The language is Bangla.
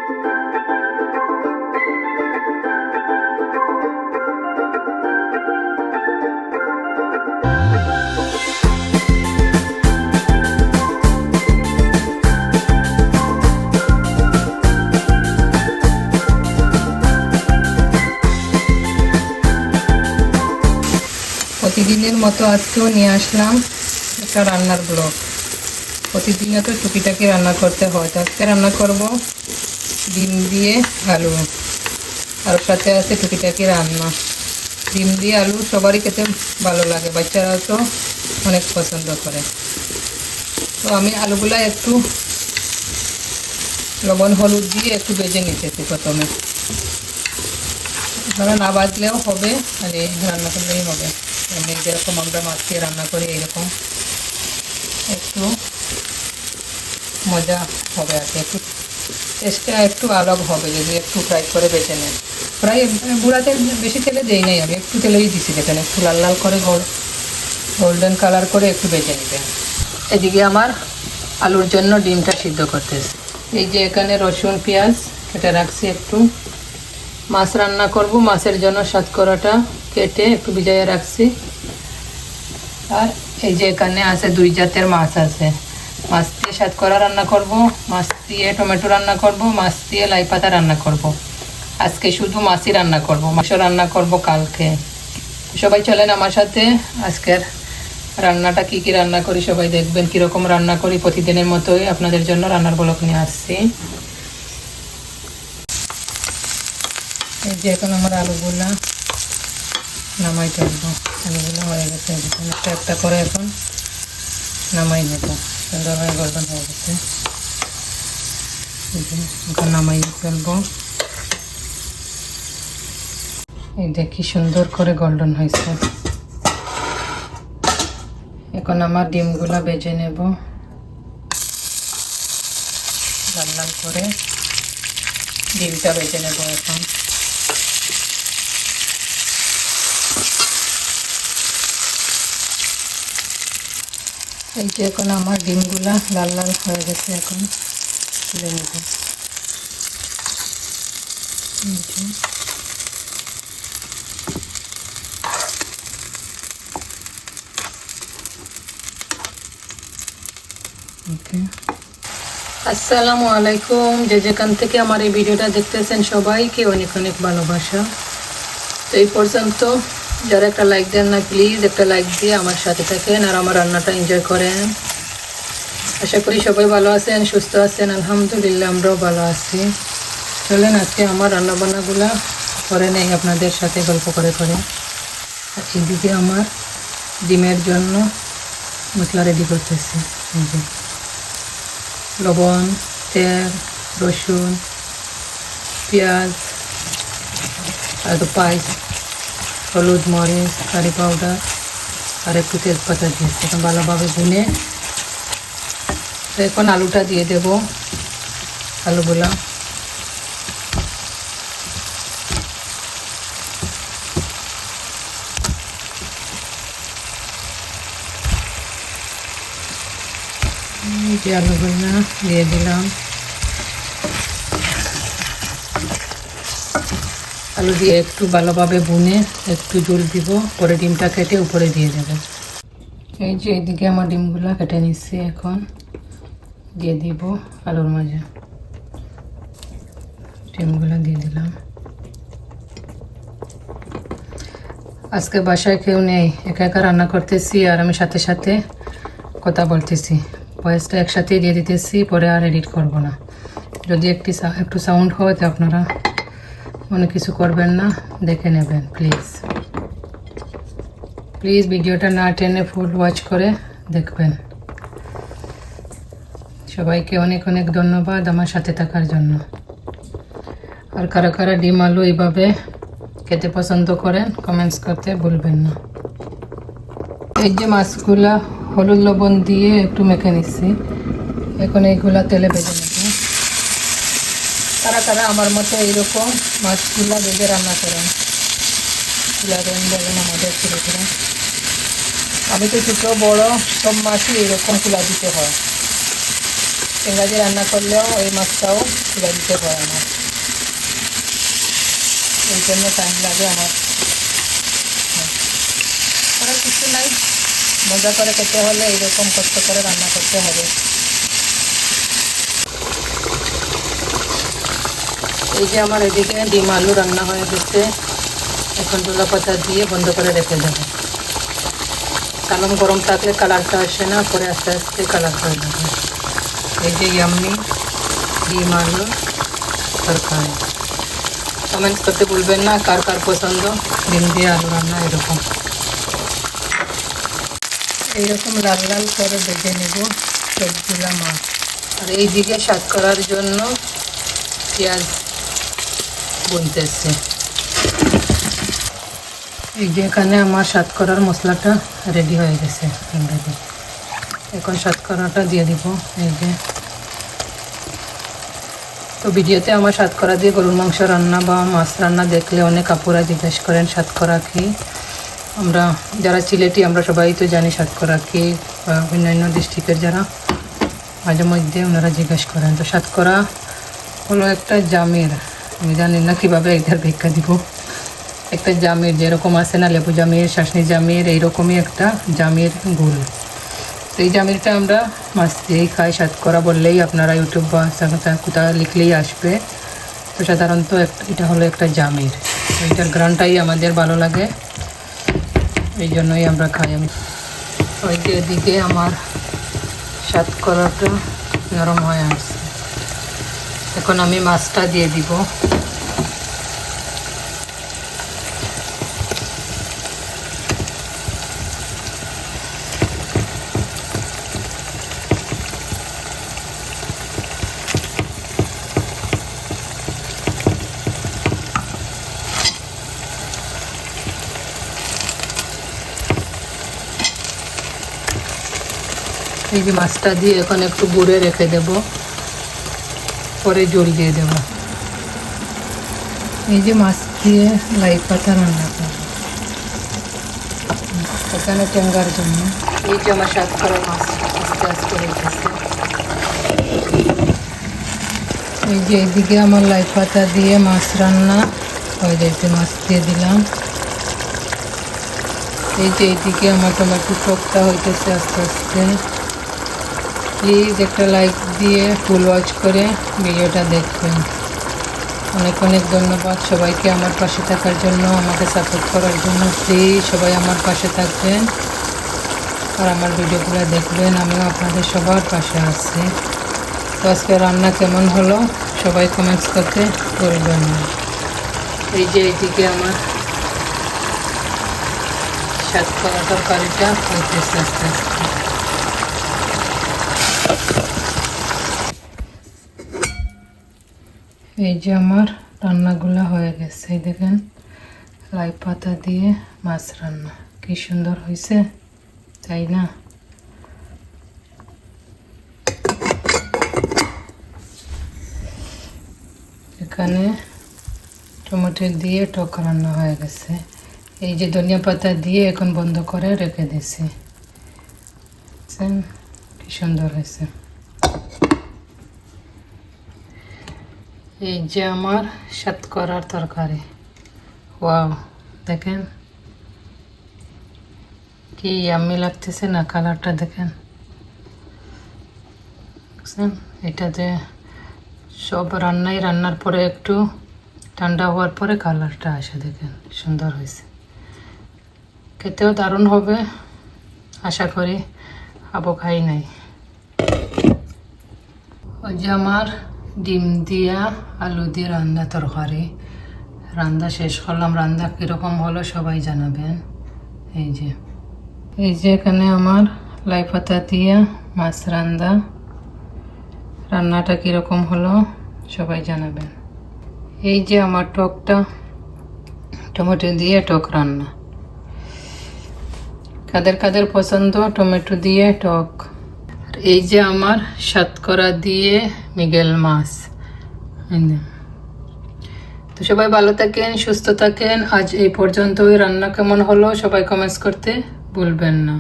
প্রতিদিনের মতো আজকেও নিয়ে আসলাম একটা রান্নার ব্লগ। প্রতিদিনে তো টুকিটাকি রান্না করতে হয়, তো আজকে রান্না করব ডিম দিয়ে আলু, আর সাথে আছে টুকিটাকি রান্না। ডিম দিয়ে আলু সবারই খেতে ভালো লাগে, বাচ্চারাও তো অনেক পছন্দ করে। তো আমি আলুগুলা একটু লবণ হলুদ দিয়ে একটু ভেজে নিতেছি প্রথমে। আপনারা না বাজলেও হবে, আর এই রান্না করলেই হবে। এমনি যেরকম আমরা মাছ দিয়ে রান্না করি এইরকম একটু মজা হবে আর কি, একটু টেস্টটা একটু আলাদা হবে যদি একটু ফ্রাই করে বেছে নেন। ফ্রাই মানে গুঁড়া তেল বেশি তেলে দেই নাই, আমি একটু তেলেই দিছি, দেখেন একটু লাল লাল করে গোল্ডেন কালার করে একটু বেছে নেবেন। এদিকে আমার আলুর জন্য ডিমটা সিদ্ধ করতেছি। এই যে এখানে রসুন পেঁয়াজ কেটে রাখছি। একটু মাছ রান্না করব, মাছের জন্য সাতকরাটা কেটে একটু ভিজাইয়ে রাখছি। আর এই যে এখানে আছে 2 জাতের মাছ আছে। মাছ দিয়ে সাতকরা রান্না করব, মাছ দিয়ে টমেটো রান্না করব, মাছ দিয়ে লাই পাতা রান্না করব। আজকে শুধু মাছই রান্না করব, মাছ রান্না করব কালকে। সবাই চলেন আমার সাথে আজকের রান্নাটা কি কি রান্না করি সবাই দেখবেন, কীরকম রান্না করি। প্রতিদিনের মতোই আপনাদের জন্য রান্নার ব্লগ নিয়ে আসছি। এই যে এখন আমার আলুগুলা নামাই ফেলবো। আলুগুলো হয়ে গেছে, একটা একটা করে এখন নামাই নেব। সুন্দরভাবে গোল্ডেন হয়ে গেছে, এখন নামাই ফেলবো। এই দেখি সুন্দর করে গোল্ডেন হয়েছে। এখন আমার ডিমগুলা ভেজে নেব লাল লাল করে। ডিমটা ভেজে নেব এখন। এই যে এখন আমার ডিমগুলা লাল লাল হয়ে গেছে, এখন তুলে নেব। ওকে, আসসালামু আলাইকুম। যে যেখান থেকে আমার এই ভিডিওটা দেখতেছেন সবাইকে অনেক অনেক ভালোবাসা। তো এই পর্যন্ত যারা একটা লাইক দেন না, প্লিজ একটা লাইক দিয়ে আমার সাথে থাকেন আর আমার রান্নাটা এনজয় করেন। আশা করি সবাই ভালো আছেন, সুস্থ আছেন। আলহামদুলিল্লাহ আমরাও ভালো আছি। চলেন আজকে আমার রান্নাবান্নাগুলো করে নেই আপনাদের সাথে গল্প করে করে। আর এদিকে আমার ডিমের জন্য মশলা রেডি করতেছি। এই যে লবণ, তেল, রসুন, পেঁয়াজ আর পাইস, হলুদ, মরিচ, কারি পাউডার আর একটু তেজপাতা দিয়েছি। এখন ভালোভাবে ভুনে এখন আলুটা দিয়ে দেব। আলুগুলা আলুগুলা দিয়ে দিলাম। আলু দিয়ে একটু ভালোভাবে ভুনে একটু জল দিব, পরে ডিমটা কেটে উপরে দিয়ে দেব। এই যে এইদিকে আমার ডিমগুলা কেটে নিচ্ছি, এখন দিয়ে দিব আলুর মাঝে। ডিমগুলা দিয়ে দিলাম। আজকে বাসায় কেউ নেই, একা একা রান্না করতেছি আর আমি সাথে সাথে কথা বলতেছি। ভয়েসটা একসাথেই দিয়ে দিতেছি, পরে আর এডিট করব না। যদি একটু সাউন্ড হয় তো আপনারা অনেক কিছু করবেন না, দেখে নেবেন প্লিজ। প্লিজ ভিডিওটা না টেনে ফুল ওয়াচ করে দেখবেন। সবাইকে অনেক অনেক ধন্যবাদ আমার সাথে থাকার জন্য। আর কারা কারা ডিম আলু এইভাবে খেতে পছন্দ করেন কমেন্টস করতে ভুলবেন না। এই যে মাছগুলা হলুদ লবণ দিয়ে একটু মেখে নিচ্ছি, এখন এইগুলা তেলে ভেজে নেব। কারা কারা আমার মতো এইরকম মাছগুলা ভেজে রান্না করেন বলেন আমাদের ছেলেরা। আমি তো ছোটো বড় সব মাছই এরকম তুলা দিতে হয়। টেঙ্গা দিয়ে রান্না করলেও এই মাছটাও চুলা দিতে পারে না, এই জন্য টাইম লাগে আমার। আর কিছু নাই, মজা করে খেতে হলে এইরকম কষ্ট করে রান্না করতে হবে। এই যে আমার এদিকে ডিম আলু রান্না হয়ে গেছে, এখন ধনিয়া পাতা দিয়ে বন্ধ করে রেখে দেবো। কারণ গরম থাকলে কালারটা আসে না, পরে আস্তে আস্তে কালার হয়ে যাবে। এই যে ইয়াম্মি ডিম আলু তরকারি। কমেন্টস করতে ভুলবেন না কার কার পছন্দ ডিম দিয়ে আলু রান্না। এইরকম লাল লাল করে ভেজে নেব সবগুলা মাছ। আর এই দিকে স্বাদ করার জন্য পেঁয়াজ বুনতেছে। এই যে এখানে আমার স্বাদ করার মশলাটা রেডি হয়ে গেছে অলরেডি। এখন স্বাদ করাটা দিয়ে দিব। এই যে তো ভিডিওতে আমার স্বাদ করা দিয়ে গরুর মাংস রান্না বা মাছ রান্না দেখলে অনেক আপুরা জিজ্ঞেস করেন স্বাদ করা কি। আমরা যারা সিলেটি আমরা সবাই তো জানি স্বাদ করা কি, বা অন্যান্য ডিস্ট্রিক্টের যারা মাঝে মধ্যে ওনারা জিজ্ঞেস করেন। তো স্বাদ করা হলো একটা জামির, আমি জানি না কীভাবে এটার ব্যাখ্যা দিব। একটা জামির যেরকম আছে না লেবু জামির, শাসনি জামির, এইরকমই একটা জামির গুল। তো এই জামিরটা আমরা মাছ দিয়েই খাই। স্বাদ করা বললেই আপনারা ইউটিউব বা কোথাও লিখলেই আসবে। তো সাধারণত এটা হলো একটা জামির, এইটার গ্রানটাই আমাদের ভালো লাগে, এই জন্যই আমরা খাই। আমি ওই যে এদিকে আমার স্বাদ করাটা নরম হয়ে আসছে, এখন আমি মাছটা দিয়ে দিব। এই যে মাছটা দিয়ে এখন একটু গুঁড়ে রেখে দেব, পরে জল দিয়ে দেব। এই যে মাছ দিয়ে লাই পাতা রান্না করব এখানে টেঙ্গার জন্য। এই যে আমার স্বাদ করা মাছ আস্তে আস্তে হইতেছে। এই যে এইদিকে আমার লাই পাতা দিয়ে মাছ রান্না হয়ে যাইতে মাছ দিয়ে দিলাম। এই যে এইদিকে আমার টমেটো টকটা হইতেছে আস্তে আস্তে। প্লিজ একটা লাইক দিয়ে ফুল ওয়াচ করে ভিডিওটা দেখবেন। অনেক অনেক ধন্যবাদ সবাইকে আমার পাশে থাকার জন্য, আমাকে সাপোর্ট করার জন্য। প্লিজ সবাই আমার পাশে থাকবেন আর আমার ভিডিওগুলো দেখবেন, আমিও আপনাদের সবার পাশে আছি। তো আজকে রান্না কেমন হলো সবাই কমেন্টস করতে ভুলবেন না। এই যে এইদিকে আমার স্বাদ করা তরকারিটা হইতেছে আস্তে আস্তে। এই যে আমার রান্নাগুলো হয়ে গেছে, দেখেন লাই পাতা দিয়ে মাছ রান্না কি সুন্দর হয়েছে, তাই না? এখানে টমেটো দিয়ে টক রান্না হয়ে গেছে। এই যে ধনিয়া পাতা দিয়ে এখন বন্ধ করে রেখে দিয়েছি, কি সুন্দর হয়েছে। এই যে আমার স্বাদ করার তরকারি, ওয়াও দেখেন কি ইয়াম্মি লাগতেছে না, কালারটা দেখেন। এটাতে সব রান্নার পরে একটু ঠান্ডা হওয়ার পরে কালারটা আসে, দেখেন সুন্দর হয়েছে। খেতেও দারুণ হবে আশা করি, খাবো খাই নাই। ওই যে আমার ডিম দিয়া আলু দিয়ে রান্না তরকারি রান্না শেষ করলাম। রান্না কীরকম হলো সবাই জানাবেন। এই যে এখানে আমার লাই পাতা দিয়া মাছ রান্নাটা কীরকম হলো সবাই জানাবেন। এই যে আমার টকটা টমেটো দিয়ে টক রান্না, কাদের কাদের পছন্দ টমেটো দিয়ে টক। আর এই যে আমার শতকরা দিয়ে মৃগেল মাছ। তো সবাই ভালো থাকেন, সুস্থ থাকেন। আজ এই পর্যন্তই। রান্না কেমন হলো সবাই কমেন্টস করতে ভুলবেন না।